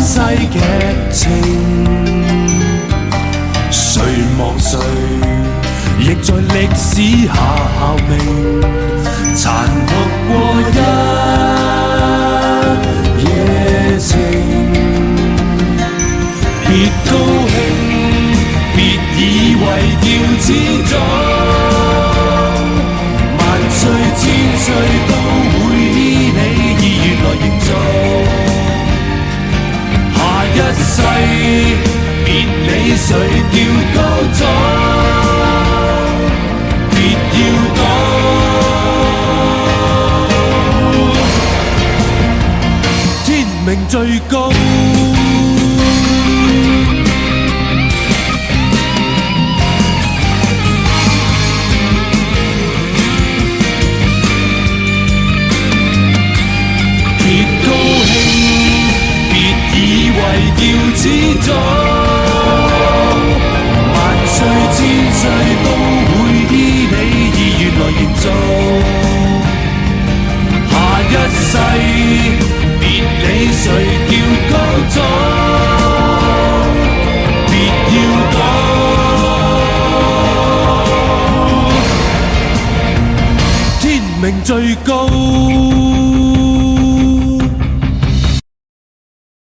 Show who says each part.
Speaker 1: 世劇情，誰忘誰，亦在歷史下效命，殘酷過一夜情。別高興，別以為要始終，萬歲千歲都會依你意願來營造。下一世別理誰叫高祖，別要賭，天命最高。要始終，萬歲千歲都會依你意願來營造。下一世別理誰叫高祖，別要賭，天命最高。